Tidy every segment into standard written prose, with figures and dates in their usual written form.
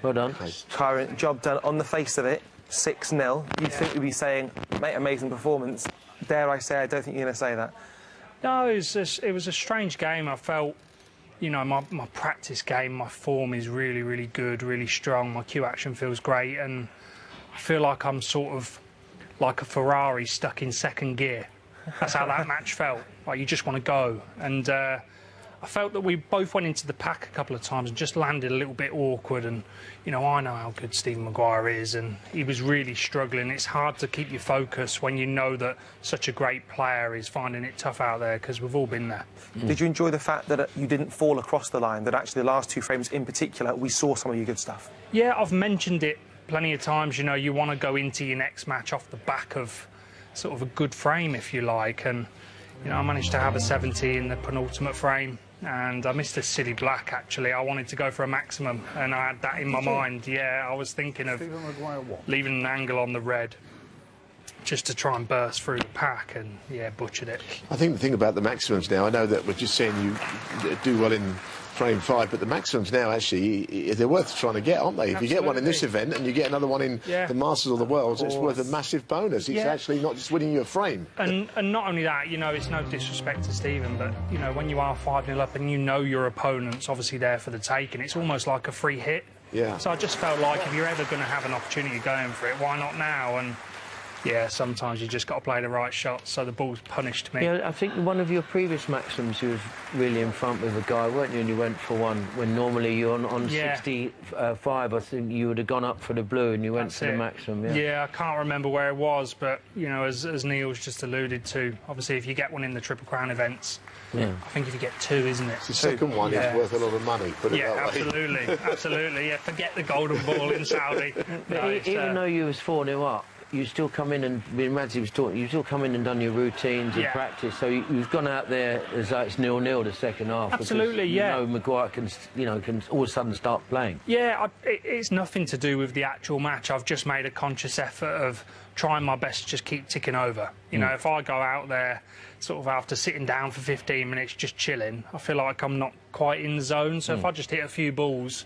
Well done. Kyren, job done on the face of it, 6-0. You'd think we'd be saying, mate, amazing performance. Dare I say, I don't think you're going to say that. No, it was a strange game. I felt, you know, my practice game, my form is really, really good, really strong. My cue action feels great, and I feel like I'm sort of like a Ferrari stuck in second gear. That's how that match felt. Like, you just want to go. And I felt that we both went into the pack a couple of times and just landed a little bit awkward. And, you know, I know how good Stephen Maguire is, and he was really struggling. It's hard to keep your focus when you know that such a great player is finding it tough out there, because we've all been there. Did you enjoy the fact that you didn't fall across the line, that actually the last 2 frames in particular, we saw some of your good stuff? Yeah, I've mentioned it plenty of times. You know, you want to go into your next match off the back of sort of a good frame, if you like. And, you know, I managed to have a 70 in the penultimate frame. And I missed a silly black, actually. I wanted to go for a maximum, and I had that in my mind. Yeah, I was thinking of leaving an angle on the red just to try and burst through the pack, and, yeah, butchered it. I think the thing about the maximums now, I know that we're just saying you do well in frame 5, but the maximums now, actually, they're worth trying to get, aren't they? If you get one in this event and you get another one in the Masters or the Worlds, it's worth a massive bonus. It's actually not just winning you a frame. And not only that, you know, it's no disrespect to Stephen, but, you know, when you are 5-0 up and you know your opponent's obviously there for the taking, it's almost like a free hit. Yeah. So I just felt like if you're ever going to have an opportunity going for it, why not now? And yeah, sometimes you just got to play the right shot, so the ball's punished me. Yeah, I think one of your previous maxims, you was really in front with a guy, weren't you? And you went for one when normally you're on 65. I think you would have gone up for the blue, and you went for the maximum. Yeah, I can't remember where it was, but you know, as Neil's just alluded to, obviously if you get one in the Triple Crown events, I think if you get 2, isn't it? The second one is worth a lot of money. Put it that way. Absolutely, absolutely. Yeah, forget the golden ball in Saudi. No, even though you was 4-0 up, you still come in and, Ramsey was talking, you still come in and done your routines and practice, so you've gone out there as like it's 0-0 the second half. Absolutely, because, you know, Maguire can, you know, can all of a sudden start playing. Yeah, it's nothing to do with the actual match. I've just made a conscious effort of trying my best to just keep ticking over. You know, if I go out there sort of after sitting down for 15 minutes just chilling, I feel like I'm not quite in the zone. So if I just hit a few balls,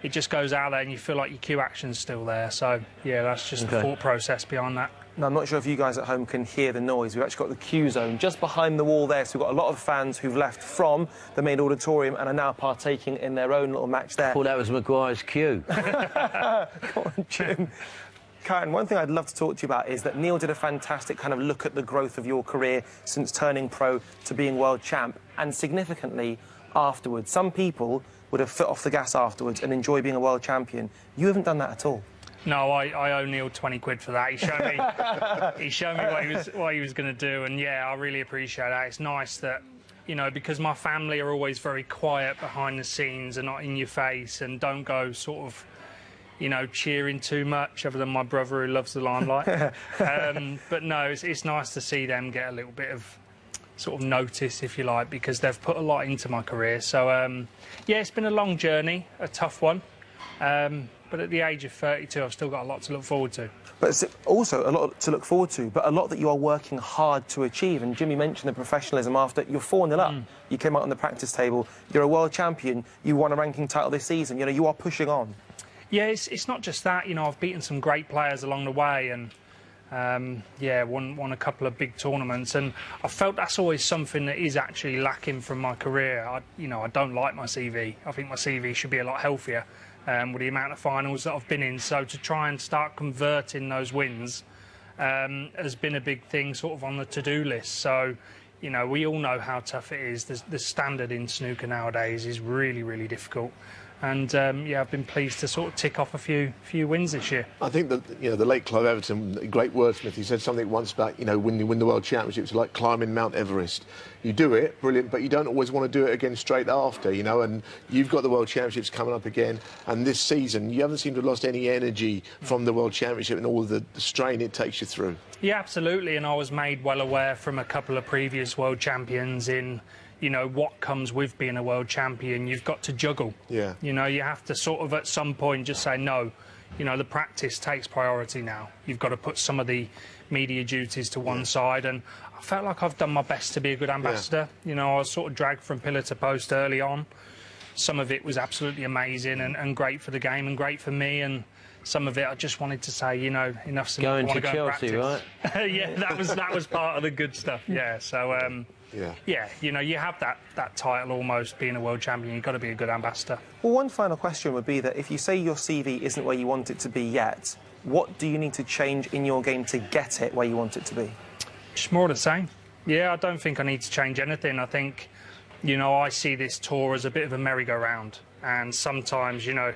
it just goes out there and you feel like your cue action's still there. So, yeah, that's just the thought process behind that. Now, I'm not sure if you guys at home can hear the noise. We've actually got the cue zone just behind the wall there, so we've got a lot of fans who've left from the main auditorium and are now partaking in their own little match there. I thought that was Maguire's cue. Come on, Jim. Kyren, one thing I'd love to talk to you about is that Neil did a fantastic kind of look at the growth of your career since turning pro to being world champ, and significantly afterwards. Some people would have foot off the gas afterwards and enjoy being a world champion. You haven't done that at all. No, I owe Neil 20 quid for that. He showed me what he was going to do, and yeah, I really appreciate that. It's nice that, you know, because my family are always very quiet behind the scenes and not in your face, and don't go sort of, you know, cheering too much, other than my brother who loves the limelight. But no, it's nice to see them get a little bit of sort of notice, if you like, because they've put a lot into my career. So, yeah, it's been a long journey, a tough one. But at the age of 32, I've still got a lot to look forward to. But it's also a lot to look forward to, but a lot that you are working hard to achieve. And Jimmy mentioned the professionalism after you're 4-0 up. You came out on the practice table, you're a world champion, you won a ranking title this season. You know, you are pushing on. Yeah, it's not just that. You know, I've beaten some great players along the way, and yeah, won a couple of big tournaments, and I felt that's always something that is actually lacking from my career. I don't like my CV. I think my CV should be a lot healthier with the amount of finals that I've been in. So to try and start converting those wins has been a big thing sort of on the to-do list. So, you know, we all know how tough it is. The standard in snooker nowadays is really, really difficult. And yeah, I've been pleased to sort of tick off a few wins this year. I think that, you know, the late Clive Everton, great wordsmith, he said something once about, you know, when you win the World Championships, like climbing Mount Everest. You do it, brilliant, but you don't always want to do it again straight after, you know, and you've got the World Championships coming up again, and this season you haven't seemed to have lost any energy from the World Championship and all the strain it takes you through. Yeah, absolutely, and I was made well aware from a couple of previous World Champions in, you know, what comes with being a world champion. You've got to juggle. Yeah. You know, you have to sort of at some point just say, no, you know, the practice takes priority now. You've got to put some of the media duties to one side, and I felt like I've done my best to be a good ambassador. You know, I was sort of dragged from pillar to post early on, some of it was absolutely amazing and great for the game and great for me, and some of it I just wanted to say, you know, enough's enough. Going to Chelsea, right? Yeah, that was part of the good stuff. Yeah, so yeah, you know, you have that title almost being a world champion. You've got to be a good ambassador. Well, one final question would be that if you say your CV isn't where you want it to be yet, what do you need to change in your game to get it where you want it to be? Just more of the same. Yeah, I don't think I need to change anything. I think, you know, I see this tour as a bit of a merry-go-round, and sometimes, you know,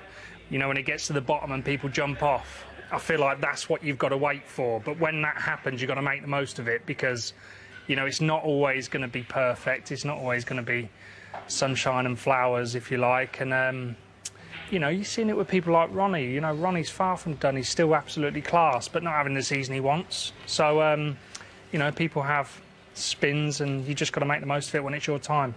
when it gets to the bottom and people jump off, I feel like that's what you've got to wait for. But when that happens, you've got to make the most of it, because, you know, it's not always going to be perfect. It's not always going to be sunshine and flowers, if you like. And, you know, you've seen it with people like Ronnie. You know, Ronnie's far from done. He's still absolutely class, but not having the season he wants. So, you know, people have spins, and you just got to make the most of it when it's your time.